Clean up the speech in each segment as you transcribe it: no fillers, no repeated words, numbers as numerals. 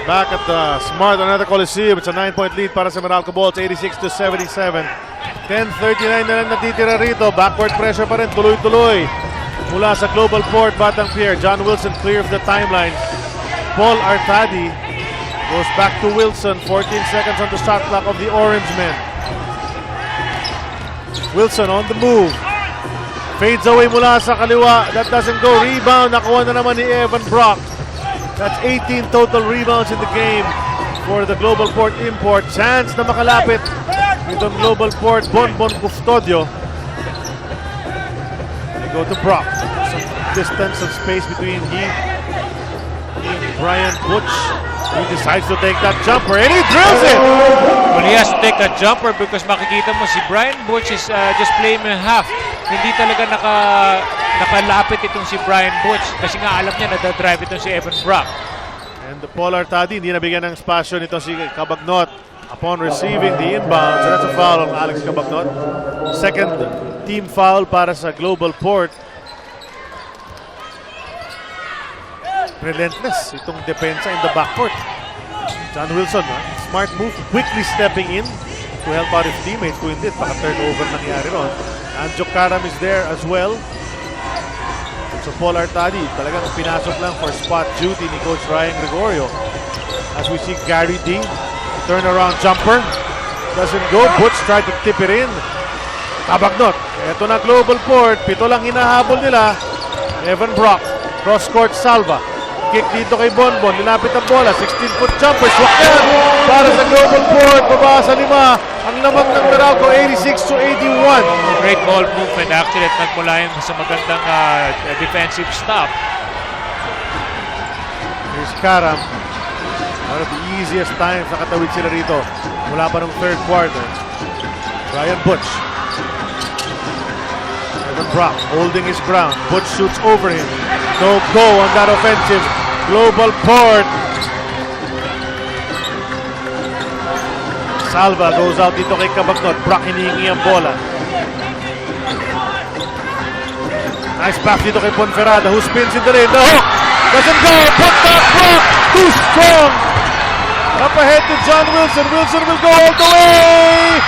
back at the Smart Another Coliseum. It's a 9-point lead para sa Meralco Bolts, 86-77. 10:39 na lang natitira rito. Backward pressure pa rin, tuloy-tuloy. Mula sa Global Port, Batang Pier. John Wilson clear of the timeline. Paul Artadi goes back to Wilson. 14 seconds on the shot clock of the Orange men. Wilson on the move. Fades away mula sa kaliwa. That doesn't go. Rebound. Nakuha na naman ni Evan Brock. That's 18 total rebounds in the game for the Global Port import. Chance na makalapit itong Global Port. Bonbon Custodio. They go to Brock. Some distance and space between he and Brian Butch. He decides to take that jumper and he drills it! Well, he has to take that jumper because makikita mo si Brian Butch is just playing in half. Hindi talaga nakalapit itong si Brian Butch kasi nga alam niya na drive itong si Evan Brock. And the Paul Artadi, hindi nabigyan ng spasyo nito si Cabagnot upon receiving the inbound. So that's a foul on Alex Cabagnot. Second team foul para sa Global Port. Relentless itong depensa in the backcourt. John Wilson, smart move, quickly stepping in to help out his teammates. Kung hindi, baka turnover nangyari ron. Anjo Karam is there as well. So Paul Artadi, talagang pinasok lang for spot duty ni Coach Ryan Gregorio. As we see Gary D, turnaround jumper. Doesn't go, Butch tried to tip it in. Cabagnot, eto na Global Port, 7 lang hinahabol nila. Evan Brock, cross-court salva. Kick dito kay Bonbon, linapit ang bola, 16-foot jumper, swak yan para sa Global Port, baba sa 5. Ang lamang ng Meralco, 86-81. Great ball movement actually at nagmula yun sa magandang defensive stop. Here's Karam. One of the easiest times nakatawid sila rito mula pa ng third quarter. Brian Butch. Evan Brock holding his ground. Butch shoots over him. No go on that offensive. Global Port. Salva goes out dito kay Cabagnot. Brock hinihingi ang bola. Nice pass dito kay Ponferrada who spins in the lane. The hook doesn't go. Put that Brock. Too strong. Up ahead to John Wilson. Wilson will go all the way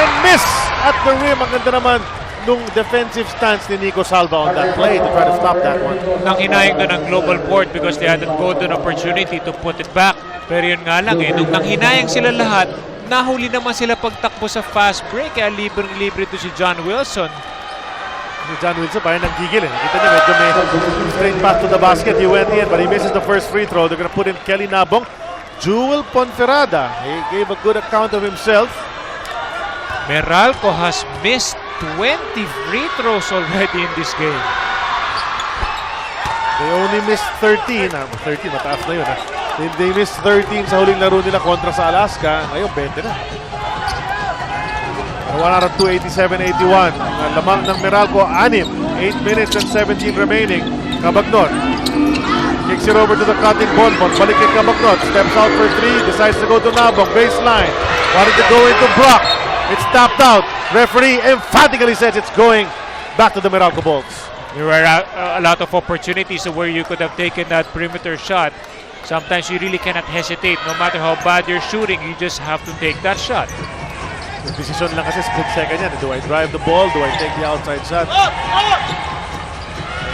and miss at the rim. Ang ganda naman nung defensive stance ni Nico Salva on that play to try to stop that one. Nang hinayang doon ang Global Port because they had a golden opportunity to put it back. Pero yun nga lang nung nang hinayang sila lahat, nahuli naman sila pagtakbo sa fast break. Kaya libreng-libre to si John Wilson. Si John Wilson parang nanggigil. Nakita niya medyo may straight pass to the basket. He went in but he misses the first free throw. They're gonna put in Kelly Nabong. Jewel Ponferrada. He gave a good account of himself. Meralco has missed 20 free throws already in this game. They only missed 13. 13, mataas na yun. They missed 13 sa huling laro nila kontra sa Alaska. Ngayon, 20 na. 1 out of 2, 87-81. Lamang ng Meralco, 6. 8 minutes and 17 remaining. Cabagnot kicks it over to the cutting Bonbon. Balik kay Cabagnot. Steps out for 3. Decides to go to Nabong. Baseline. Wanted to go into Brock. It's tapped out. Referee emphatically says it's going back to the Meralco Bolts. There were a lot of opportunities where you could have taken that perimeter shot. Sometimes you really cannot hesitate. No matter how bad you're shooting, you just have to take that shot. The decision lang kasi split second yan. Do I drive the ball? Do I take the outside shot?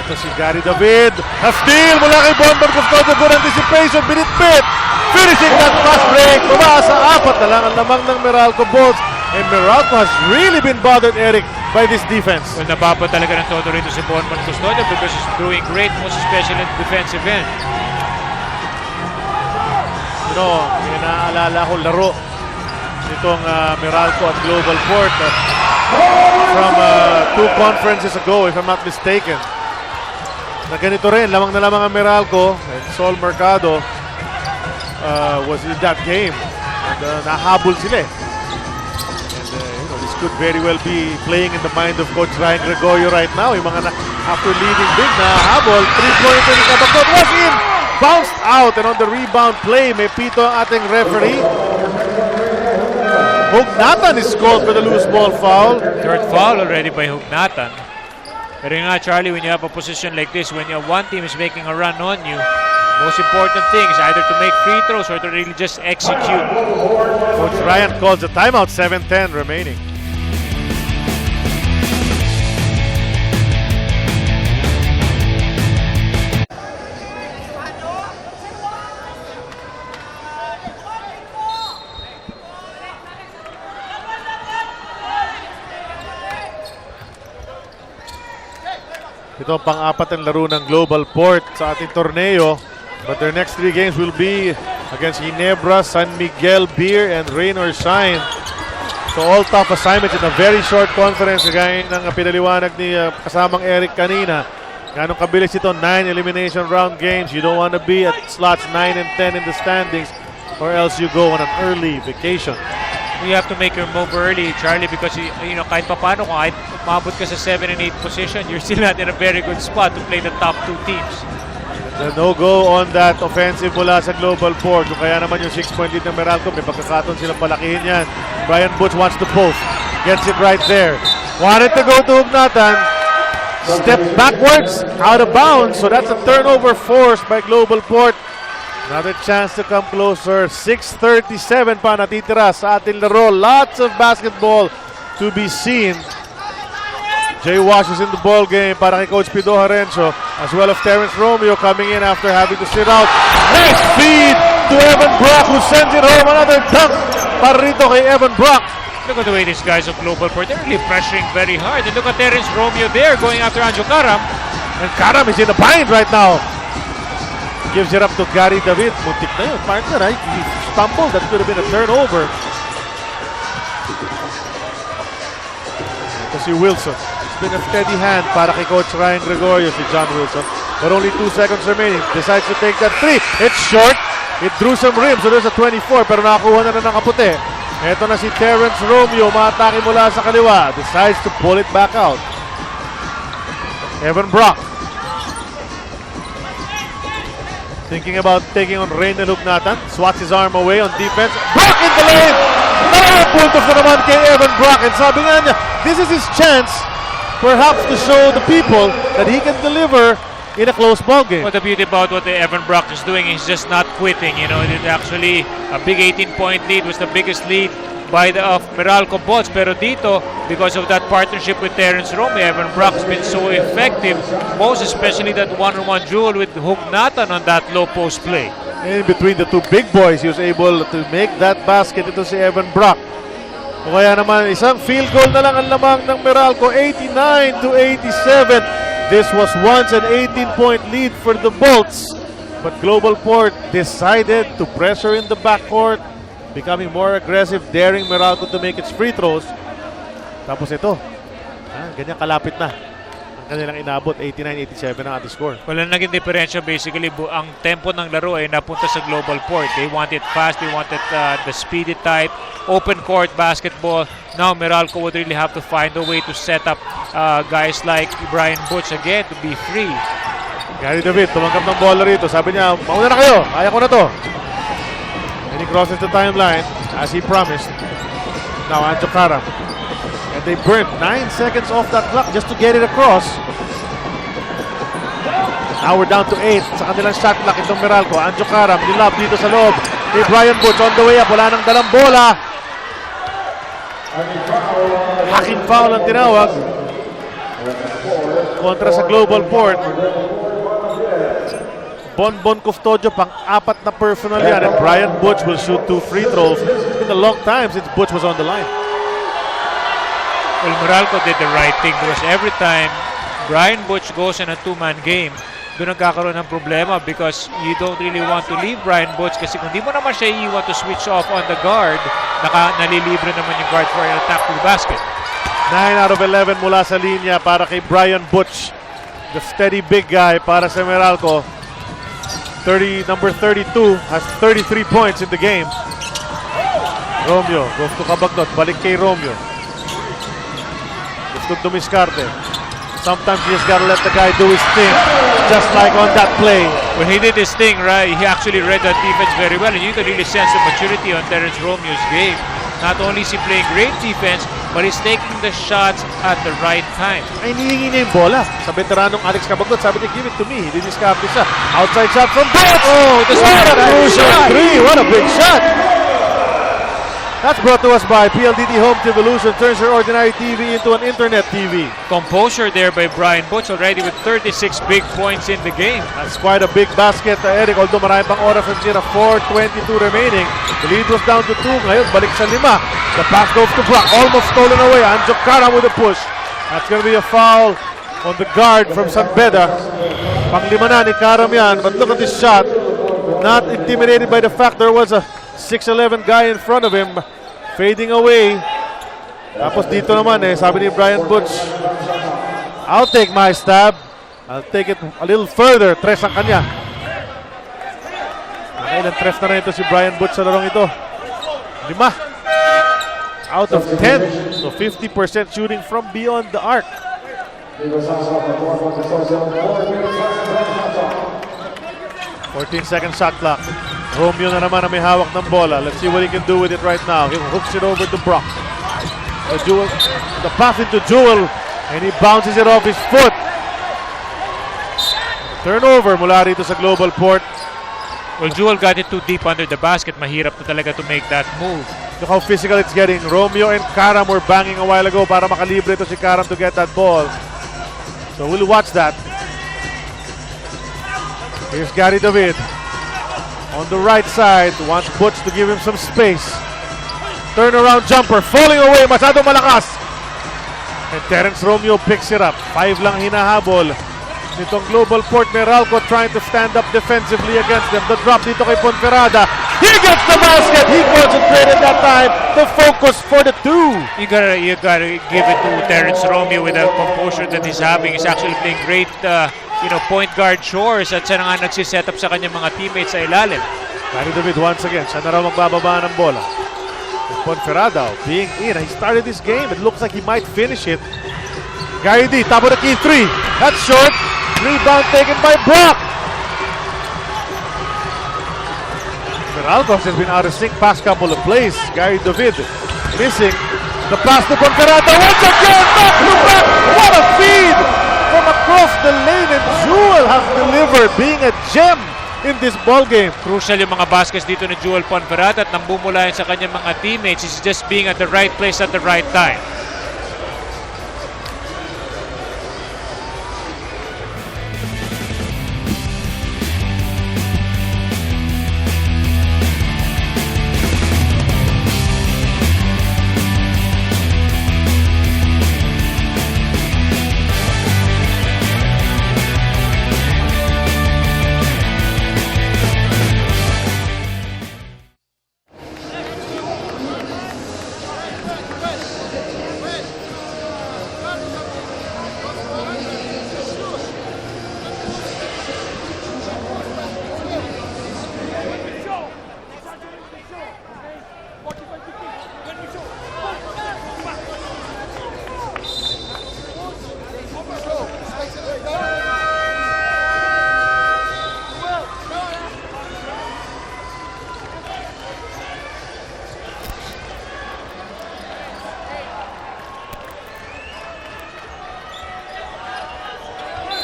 Ito si Gary David. A steal mula kay Bonbon Custodio. Good anticipation. Binitbit. Finishing that fast break. Baba sa 4 na lang ang lamang ng Meralco Bolts. And Meralco has really been bothered, Eric, by this defense. Well, napapa talaga ng todo rito si Bonbon Custodio because he's doing great, most especially in the defensive end. You know, inaalala ko laro nitong Meralco at Global Port from 2 conferences ago, if I'm not mistaken. Na ganito rin, lamang na lamang ang Meralco. And Sol Mercado was in that game. And nahabol sila eh. This could very well be playing in the mind of Coach Ryan Gregorio right now. Yung mga after leading big na habol, 3-pointer ni Cabagnot was in, bounced out, and on the rebound play, may pito ang ating referee. Hugnatan is called for the loose ball foul. Third foul already by Hugnatan. Pero nga, Charlie, when you have a position like this, when one team is making a run on you, Most important thing is either to make free throws or to really just execute. Coach Ryan calls a timeout, 7:10 remaining. Ito ang pang-apat ang laro ng Global Port sa ating torneo. But their next 3 games will be against Ginebra, San Miguel, Beer, and Rain or Shine. So all tough assignments in a very short conference. Gaya ng pinaliwanag ni kasamang Eric kanina. Ganong kabilis ito, 9 elimination round games. You don't want to be at slots 9 and 10 in the standings or else you go on an early vacation. You have to make your move early, Charlie, because kahit papano, kahit umabot ka sa 7 and 8 position, you're still not in a very good spot to play the top 2 teams. The no-go on that offensive mula sa Global Port. So kaya naman yung 6-point lead ng Meralco, may pagkakataon silang palakihin yan. Brian Butch wants to post. Gets it right there. Wanted to go to Hugnatan. Step backwards, out of bounds. So that's a turnover forced by Global Port. Another chance to come closer. 6:37 pa natitira sa ating laro. Lots of basketball to be seen. Jay Wash is in the ball game para kay Coach Pido Harencio, as well as Terrence Romeo coming in after having to sit out. Nice feed to Evan Brock, who sends it home. Another dunk para rito kay Evan Brock. Look at the way these guys of Global Port, they're really pressuring very hard. And look at Terrence Romeo there going after Anjo Karam. And Karam is in the bind right now. Gives it up to Gary David. Muntik na yun, partner. He stumbled. That could have been a turnover. Ito si Wilson. It's been a steady hand para kay Coach Ryan Gregorio, si John Wilson. But only 2 seconds remaining. Decides to take that 3. It's short. It drew some rims. So there's a 24. Pero nakakuha na ng kaputi. Ito na si Terrence Romeo. Maatake mula sa kaliwa. Decides to pull it back out. Evan Brock. Thinking about taking on Reynel Hugnatan. Swats his arm away on defense. Brock in the lane! Puntos na naman kay Evan Brock. And sabi nga niya, this is his chance perhaps to show the people that he can deliver in a close ball game. What the beauty about what Evan Brock is doing is just not quitting. It actually, a big 18-point lead was the biggest lead by the Meralco Bolts. Pero dito, because of that partnership with Terrence Romeo, Evan Brock has been so effective, most especially that one-on-one duel with Hugnatan on that low post play. In between the two big boys, he was able to make that basket. Ito si Evan Brock. O kaya naman, isang field goal na lang ang lamang ng Meralco, 89-87. This was once an 18-point lead for the Bolts. But Global Port decided to pressure in the backcourt, becoming more aggressive, daring Meralco to make its free throws. Tapos ito, ganyan kalapit na ang kanilang inabot, 89-87 ang ating score. Wala naging diferensya basically. Ang tempo ng laro ay napunta sa Global Port. They want it fast, they wanted the speedy type, open court basketball. Now Meralco would really have to find a way to set up guys like Brian Butch again to be free. Gary David, tumanggap ng bola rito. Sabi niya, mauna na kayo, kaya ko na to. And he crosses the timeline as he promised. Now Anjo Karam. And they burnt 9 seconds off that clock just to get it across. Now we're down to 8 sa kanilang shot clock itong Meralco. Anjo Karam, nilab dito sa loob. Kay Brian Butch on the way up. Wala nang dalang bola. Hacking foul ang tinawag kontra sa Global Port. Bonbon Custodio, pang-apat na personal yan. And Brian Butch will shoot 2 free throws. It's been a long time since Butch was on the line. Well, Meralco did the right thing because every time Brian Butch goes in a 2-man game, doon nagkakaroon ng problema because you don't really want to leave Brian Butch kasi kung di mo naman siya iiwan to switch off on the guard, nalilibre naman yung guard for an attack to the basket. 9 out of 11 mula sa linya para kay Brian Butch. The steady big guy para sa Meralco. Number 32 has 33 points in the game. Romeo goes to Cabagnot. Balik kay Romeo. Gusto dumiskarte. Sometimes you just gotta let the guy do his thing. Just like on that play. When he did his thing, right, he actually read that defense very well. And you can really sense the maturity on Terrence Romeo's game. Not only is he playing great defense, but he's taking the shots at the right time. Ay, hinihingi niya yung bola. Sa veteranong Alex Cabagot, sabi niya, give it to me. Didiskarte siya. Outside shot from Butch! Oh, this what a is crucial three! What a big shot! That's brought to us by PLDT Home Evolution. Turns your ordinary TV into an internet TV. Composure there by Brian Butch, already with 36 big points in the game. That's quite a big basket, Eric. Although marami pang oras ng tira, 4:22 remaining. The lead was down to 2. Ngayon, balik sa 5. The pass goes to Brock. Almost stolen away. Anjo Karam with a push. That's going to be a foul on the guard from San Beda. Pang-5 na ni Karam yan. But look at this shot. Not intimidated by the fact there was a 6'11 guy in front of him. Fading away. Tapos dito naman sabi ni Brian Butch, I'll take my stab. I'll take it a little further. 3 ang kanya. Nakailang 3 na rin ito si Brian Butch sa larong ito. 5 out of 10. So 50% shooting from beyond the arc. 14-second shot clock. Romeo na naman ang may hawak ng bola. Let's see what he can do with it right now. He hooks it over to Brock. The pass into Jewel, and he bounces it off his foot. Turnover mula rito sa Global Port. Well, Jewel got it too deep under the basket. Mahirap na talaga to make that move. Look how physical it's getting. Romeo and Karam were banging a while ago para makalibre ito si Karam to get that ball. So we'll watch that. Here's Gary David. On the right side, wants Butch to give him some space. Turnaround jumper, falling away, masyadong malakas. And Terence Romeo picks it up. 5 lang hinahabol nitong Global Port. Meralco trying to stand up defensively against them. The drop dito kay Ponferrada. He gets the basket. He concentrated that time. The focus for the 2. You gotta give it to Terence Romeo with the composure that he's having. He's actually playing great point guard chores at siya na nga nagsiset up sa kanyang mga teammates sa ilalim. Gary David once again, siya na raw magbababa ng bola. Ponferrada being in. He started this game. It looks like he might finish it. Gary D, top of the key 3. That's short. Rebound taken by Brock. Meralco has been out of sync past couple of plays. Gary David missing. The pass to Ponferrada once again. Back to back. What a feed from across the lane, and Jewel has delivered, being a gem in this ball game. Crucial yung mga baskets dito ni Jewel Ponferrada at nambumula sa kanyang mga teammates. He's just being at the right place at the right time.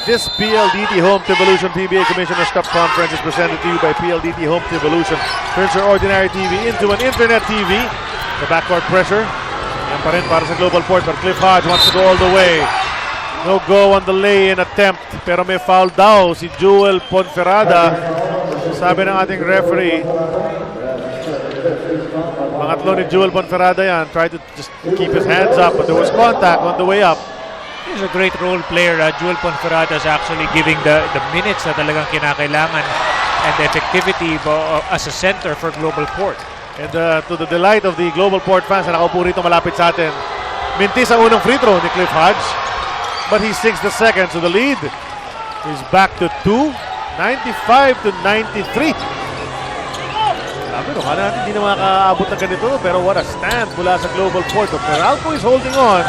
This PLDT Home Evolution PBA Commissioner's Cup Conference is presented to you by PLDT Home Evolution. Turns your ordinary TV into an internet TV. The backcourt pressure. Yan pa rin para sa Global Port, but Cliff Hodge wants to go all the way. No go on the lay-in attempt, pero may foul daw si Jewel Ponferrada. Sabi ng ating referee, pangatlo ni Jewel Ponferrada yan. Tried to just keep his hands up, but there was contact on the way up. He's a great role player. Jewel Ponferrada is actually giving the minutes na talagang kinakailangan and the effectivity as a center for Global Port. And to the delight of the Global Port fans na nakaupo rito malapit sa atin, mintis ang unang free throw ni Cliff Hodge, but he sinks the second, so the lead is back to 2, 95-93. Sabi, no, kala natin hindi na makakaabot ng ganito, pero what a stand mula sa Global Port. But Meralco is holding on.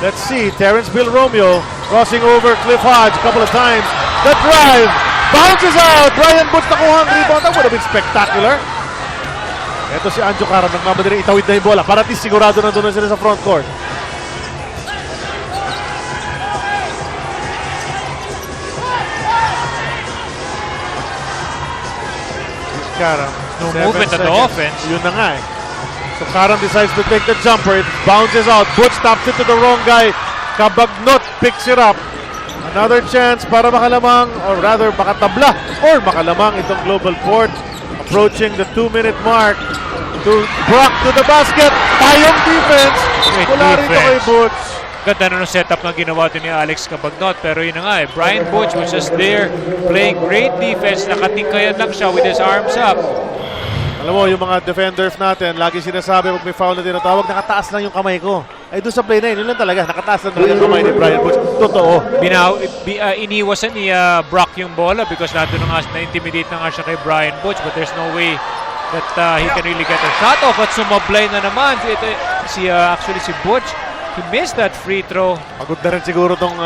Let's see, Terence Bill Romeo crossing over Cliff Hodge a couple of times. The drive, bounces out. Brian Butch nakuha ang rebound. That would have been spectacular. Ito si Anjo Karam, nagmamadali itawid na yung bola. Para at least sigurado na doon sila sa front court. Karam. No 7 movement at the seconds. offense. Yun na nga eh. So Karam decides to take the jumper. It bounces out. Butch taps it to the wrong guy. Kabagnot picks it up. Another chance para makalamang, or rather makatabla or makalamang itong Global Port. Approaching the 2-minute mark. To Brock to the basket. Tayong defense. Great Mula rito kay defense. Butch. Ganda na ng setup na ginawa ito ni Alex Cabagnot. Pero yun na nga eh, Brian Butch was just there playing great defense. Nakatingkayan lang siya with his arms up. Alam mo, yung mga defenders natin, lagi sinasabi pag may foul na tinatawag, nakataas lang yung kamay ko. Ay, doon sa play na yun lang talaga, nakataas lang talaga yung kamay ni Brian Butch. Totoo. Iniwasan ni Brock yung bola because na-intimidate na nga siya kay Brian Butch, but there's no way that he can really get a shot off at sumablay na naman. Actually si Butch, he missed that free throw. Pagod na rin siguro tong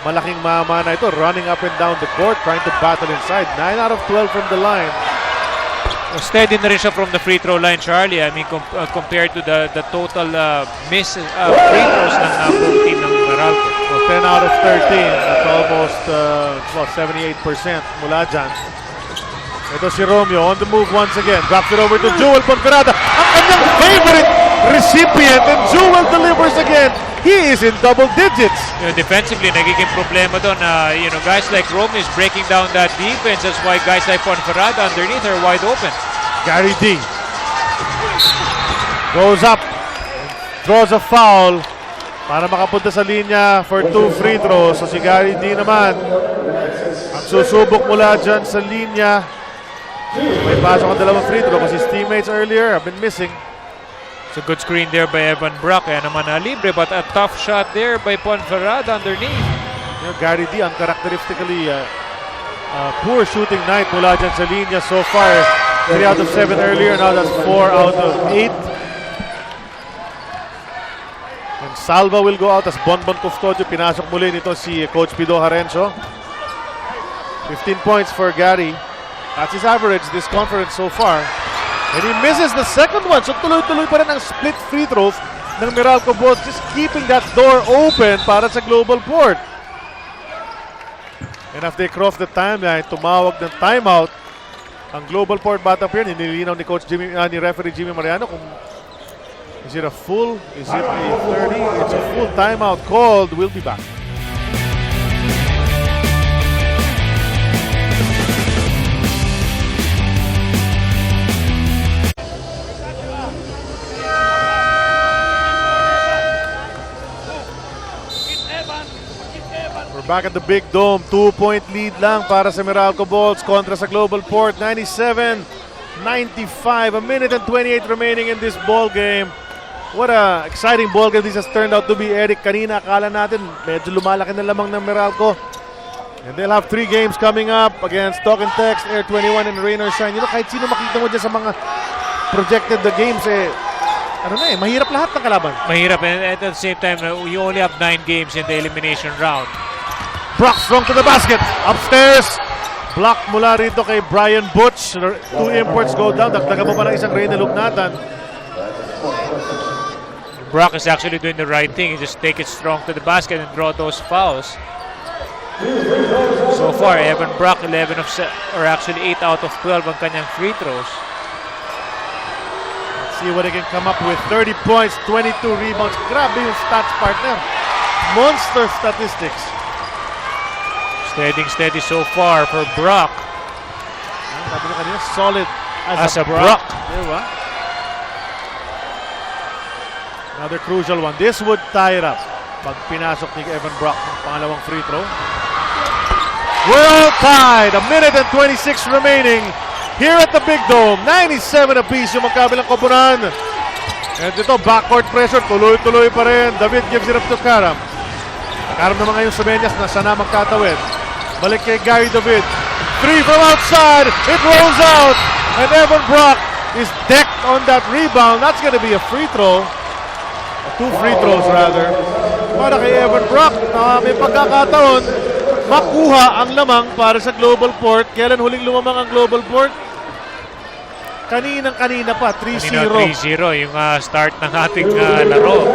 malaking mama na ito, running up and down the court, trying to battle inside. 9 out of 12 from the line. Steady na rin siya from the free throw line, Charlie. I mean, compared to the total miss free throws ng buong team ng Meralco. Well, 10 out of 13. That's almost 78% mula dyan. Ito si Romeo on the move once again. Drops it over to Jewel Ponferrada. Ang kanyang favorite recipient, and Jewel delivers again. He is in double digits. Defensively, nagiging problema doon. Guys like Romeo is breaking down that defense. That's why guys like Ponferrada underneath are wide open. Gary D goes up and draws a foul para makapunta sa linya for 2 free throws. So si Gary D naman ang susubok mula dyan sa linya. May pasok ang dalawang free throw kasi his teammates earlier have been missing. It's a good screen there by Evan Brock. Kaya naman libre, but a tough shot there by Ponferrada underneath. Gary D, uncharacteristically poor shooting night mula dyan sa linya so far. 3 out of 7 earlier, now that's 4 out of 8. And Salva will go out as Bonbon Custodio. Pinasok muli nito si Coach Pido Harencio. 15 points for Gary. That's his average this conference so far. And he misses the second one. So tuloy-tuloy pa rin ang split free throws ng Meralco Bulls, just keeping that door open para sa Global Port. And after they cross the timeline, tumawag ng timeout ang Global Port bata player. Nililinaw ni Coach ni referee Jimmy Mariano kung is it a full, is it a 30? It's a full timeout called. We'll be back. Back at the Big Dome, 2-point lead lang para sa Meralco Bulls kontra sa Global Port. 97-95, a minute and 28 remaining in this ball game. What a exciting ball game this has turned out to be, Eric. Kanina akala natin medyo lumalaki na lamang ng Meralco. And they'll have 3 games coming up against Talk and Text, Air 21 and Rain or Shine. Kahit sino makita mo dyan sa mga projected the games, mahirap lahat ng kalaban. Mahirap, and at the same time, you only have 9 games in the elimination round. Brock strong to the basket. Upstairs. Block mula rito kay Brian Butch. 2 imports go down. Dagdagan mo pa ng isang Reyna Lugnatan. Brock is actually doing the right thing. He just take it strong to the basket and draw those fouls. So far, Evan Brock 11 of or actually 8 out of 12 ang kanyang free throws. Let's see what he can come up with. 30 points, 22 rebounds. Grabe yung stats, partner. Monster statistics. Steady so far for Brock. Sabi na kanina, solid as a Brock. Diba? Another crucial one. This would tie it up. Pag pinasok ni Evan Brock ng pangalawang free throw. We're all tied. A minute and 26 remaining here at the Big Dome. 97 apiece yung magkabilang koponan. And ito, backcourt pressure. Tuloy-tuloy pa rin. David gives it up to Karam. Karam naman ngayon sa Menyas na sana magkatawid. Balik kay Gary David. 3 from outside. It rolls out. And Evan Brock is decked on that rebound. That's going to be a free throw. 2 free throws rather. Para kay Evan Brock na may pagkakataon makuha ang lamang para sa Global Port. Kailan huling lumamang ang Global Port? Kanina pa, 3-0. 3-0 yung start ng ating laro.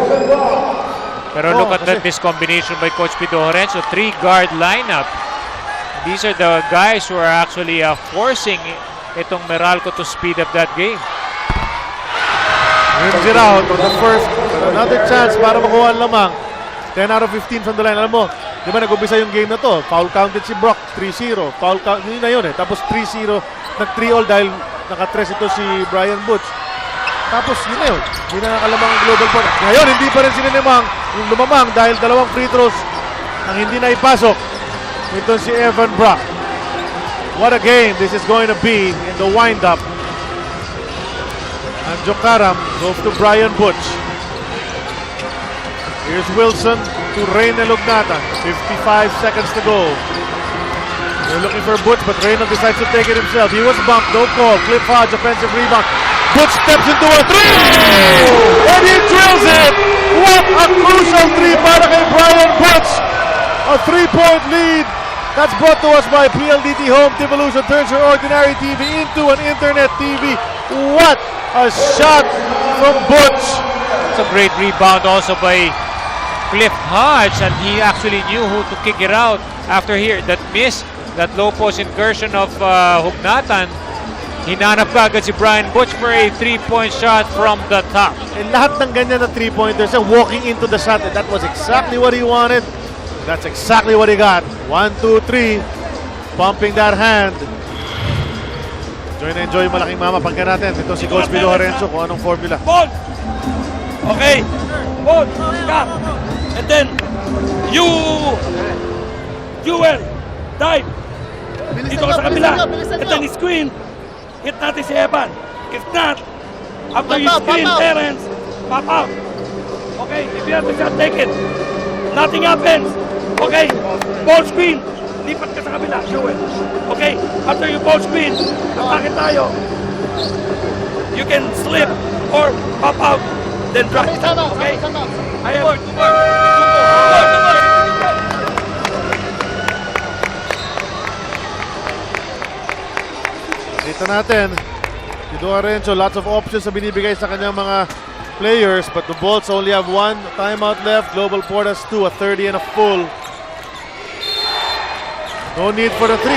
Pero look at this combination by Coach Pido Harencio. 3-guard lineup. These are the guys who are actually forcing itong Meralco to speed up that game. Rims it out on the first. Another chance para makuha ang lamang. 10 out of 15 from the line. Alam mo, di ba nag-umpisa yung game na to? Foul counted si Brock, 3-0. Foul count, yun na yun eh. Tapos 3-0, nag-3-all dahil naka-3 ito si Brian Butch. Tapos yun na yun. Hindi na nakalamang ang global port. Ngayon, hindi pa rin lumamang dahil dalawang free throws ang hindi na ipasok. Ito si Evan Brock. What a game this is going to be in the wind-up. And Jokaram goes to Brian Butch. Here's Wilson to Reynel Ugnatan. 55 seconds to go. They're looking for Butch, but Reynel decides to take it himself. He was bumped, no call. Cliff Hodge, offensive rebound. Butch steps into a three! And he drills it! What a crucial three para kay Brian Butch! A 3-point lead. That's brought to us by PLDT Home Devolution. Turns your ordinary TV into an internet TV. What a shot from Butch! It's a great rebound also by Cliff Hodge, and he actually knew who to kick it out after here. That miss, that low post incursion of Hugnatan, hinanap ka agad si Brian Butch for a 3-point shot from the top. And lahat ng ganyan na 3-pointers, walking into the shot, and that was exactly what he wanted. That's exactly what he got. 1, 2, 3, pumping that hand. Enjoy yung malaking mama. Pagka natin, ito si Coach Bido Lorenzo kung anong formula. Ball! Okay. Ball! Cut! And then, Jewel, dive. Dito ka sa kabila. And then screen. Hit natin si Evan. If not, after you screen, Terence, pop out. Okay, if you have the shot, take it. Nothing happens. Okay, ball screen. Lipat ka sa kabila, Jewel. Okay, after you ball screen, atake tayo. You can slip or pop out, then drop. Okay? I have two more. Dito natin, Bido Lorenzo, lots of options na binibigay sa kanyang mga players, but the Bolts only have 1 timeout left. Global Port has 2, a 30 and a full. No need for the 3.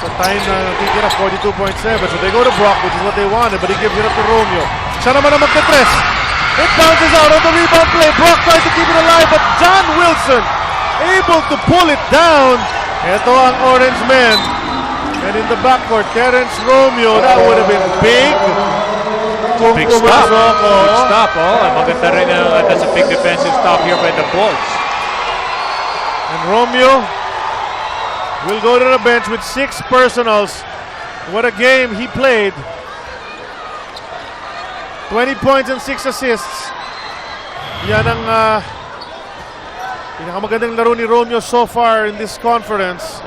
Sa time na natitira, 42.7. So they go to Brock, which is what they wanted, but he gives it up to Romeo. Siya naman ang magte-tres. It bounces out on the rebound play. Brock tries to keep it alive, but John Wilson able to pull it down. Ito ang Orange Men. And in the backcourt, Terence Romeo, that would have been big. Big stop. Big stop. Oh, maganda rin. That's a big defensive stop here by the Bolts. And Romeo will go to the bench with 6 personals. What a game he played. 20 points and 6 assists. Yan ang pinakamagandang laro ni Romeo so far in this conference.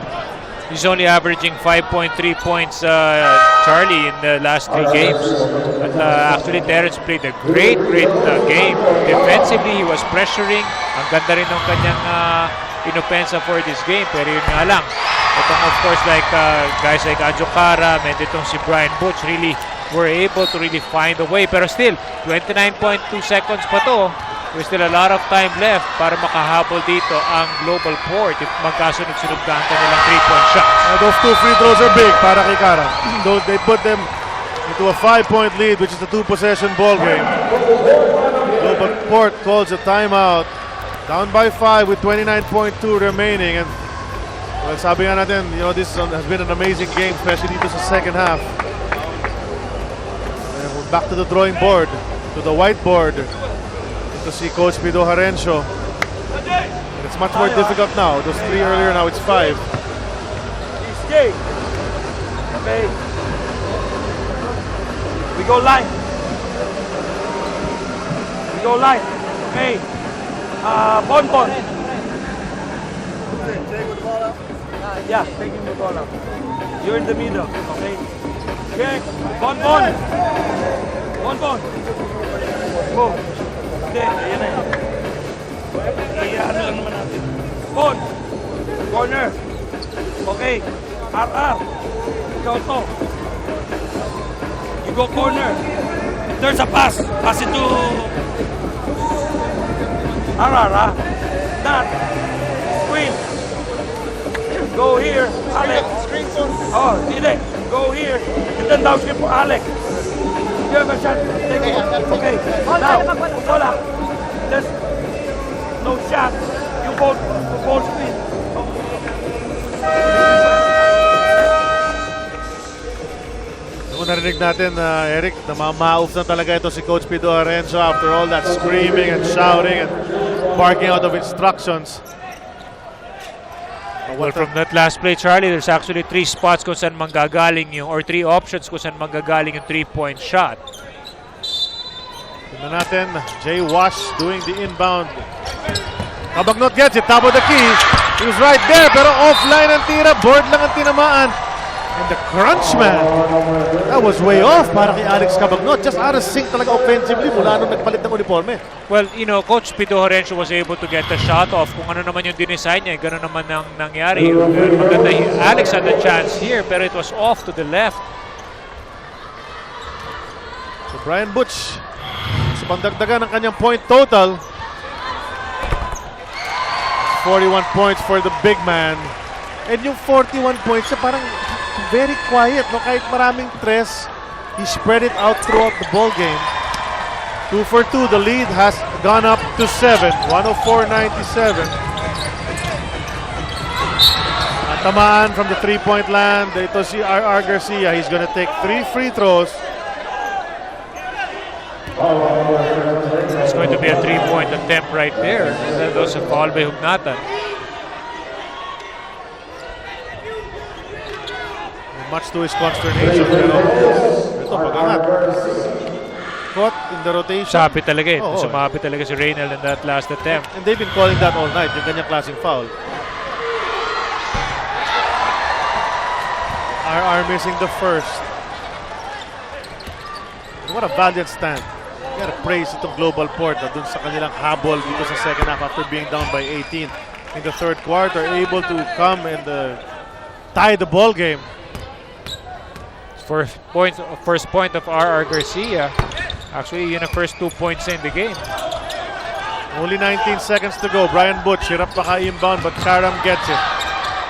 He's only averaging 5.3 points, Charlie, in the last 3 games. But actually, Terence played a great game. Defensively, he was pressuring. Ang ganda rin ng kanyang inopensa for this game. Pero yun nga lang. Itong, of course, like guys like Ajokara, and itong si Brian Butch really were able to really find a way. Pero still, 29.2 seconds pa to. There's still a lot of time left para makahabol dito ang Global Port if magkasunod-sunod ka ang kanilang 3-point shots. Those 2 free throws are big para kay Kara. They put them into a 5-point lead, which is a 2-possession ball game. Global Port calls a timeout. Down by 5 with 29.2 remaining. And well, sabi nga natin, this has been an amazing game, especially dito sa second half. And we're back to the drawing board, to the whiteboard. To see Coach Bido Lorenzo. And it's much more difficult now. Those 3 earlier, now it's 5. Okay. We go line. Okay. Bon. Yeah, taking the ball out. You're in the middle. Okay. Check. Bon. Go. Hindi, ayan na yun. Iyaano lang naman natin. Bon. Corner. Okay. RR. Ikaw to. You go corner. If there's a pass, pass it to RR, Not. Screen. Go here. Alex. Oh, hindi. Go here. And then down skip for Alex. You have a shot. Take it. Okay. Now, wala. There's no shot. You both spin. Kung narinig natin, Eric, namamaof na talaga ito si Coach Pido Arenzo after all that screaming and shouting and barking out of instructions. Well, from that last play, Charlie, there's actually 3 spots kung saan manggagaling yung, or 3 options kung saan manggagaling yung 3-point shot. Tignan natin, Jay Wash doing the inbound. Kabagnot gets it, top of the key. He was right there, pero offline ang tira. Board lang ang tinamaan. And the crunch man, that was way off para kay Alex Cabagnot. Just out of sync talaga offensively mula nung nagpalit ng uniforme. Well, you know, Coach Pido Horencio was able to get the shot off. Kung ano naman yung dinesign niya, gano'n naman ang nangyari. Maganda, Alex had a chance here, pero it was off to the left. So Brian Butch, sa pandagdagan ng kanyang point total, 41 points for the big man. And yung 41 points, parang very quiet, no? Kahit maraming tres, he spread it out throughout the ball game. 2 for 2, the lead has gone up to 7, 104-97. Tamaan from the 3-point land. Ito si R.R. Garcia. He's gonna take 3 free throws. It's going to be a 3-point attempt right there. That was a foul by Hugnatan. Much to his consternation, pero ito pagangat. Caught in the rotation. Sabi talaga eh. Oo. Sumabit talaga si Reynald in that last attempt. And they've been calling that all night, yung kanyang klaseng foul. RR missing the first. And what a valiant stand. You gotta praise itong Global Port na dun sa kanilang habol dito sa second half after being down by 18 in the third quarter, able to come and tie the ball game. First point of R.R. Garcia. Actually, yun ang first 2 points in the game. Only 19 seconds to go. Brian Butch, hirap pa ka-inbound, but Karam gets it.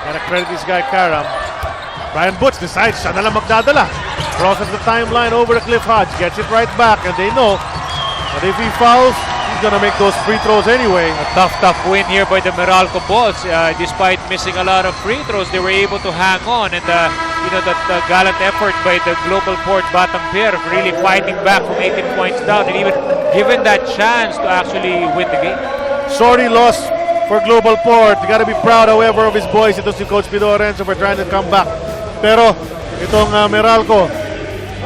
Gotta credit this guy, Karam. Brian Butch decides siya na lang magdadala. Crosses the timeline over to Cliff Hodge. Gets it right back, and they know that if he fouls, he's gonna make those free throws anyway. A tough win here by the Meralco Bulls. Despite missing a lot of free throws, they were able to hang on. And the gallant effort by the Global Port Batang pair of really fighting back from 18 points down and even given that chance to actually win the game. Sorry loss for Global Port. You gotta be proud, however, of his boys. Ito si Coach Pido Arenzo for trying to come back. Pero itong Meralco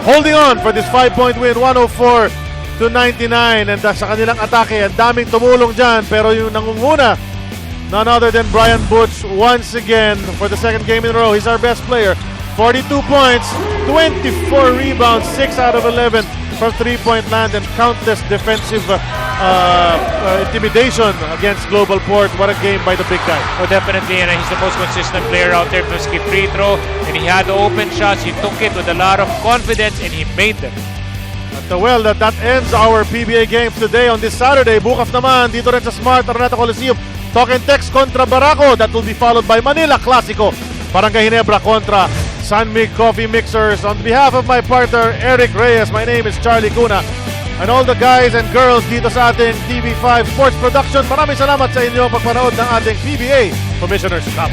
holding on for this 5-point win, 104-99. And sa kanilang atake, ang daming tumulong dyan. Pero yung nangunguna, none other than Brian Butch once again for the second game in a row. He's our best player. 42 points, 24 rebounds, 6 out of 11 from 3-point land, and countless defensive intimidation against Global Port. What a game by the big guy. Oh, definitely, and he's the most consistent player out there to skip free throw, and he had the open shots. He took it with a lot of confidence, and he made them. Well, that ends our PBA games today on this Saturday. Bukas naman, dito rin sa Smart Araneta Coliseum, Talk and Text kontra Barako. That will be followed by Manila Clasico, Barangay Ginebra kontra Sunmig Coffee Mixers. On behalf of my partner, Eric Reyes, my name is Charlie Cuna. And all the guys and girls dito sa ating TV5 Sports Production, maraming salamat sa inyong pagpanood ng ating PBA Commissioner's Cup.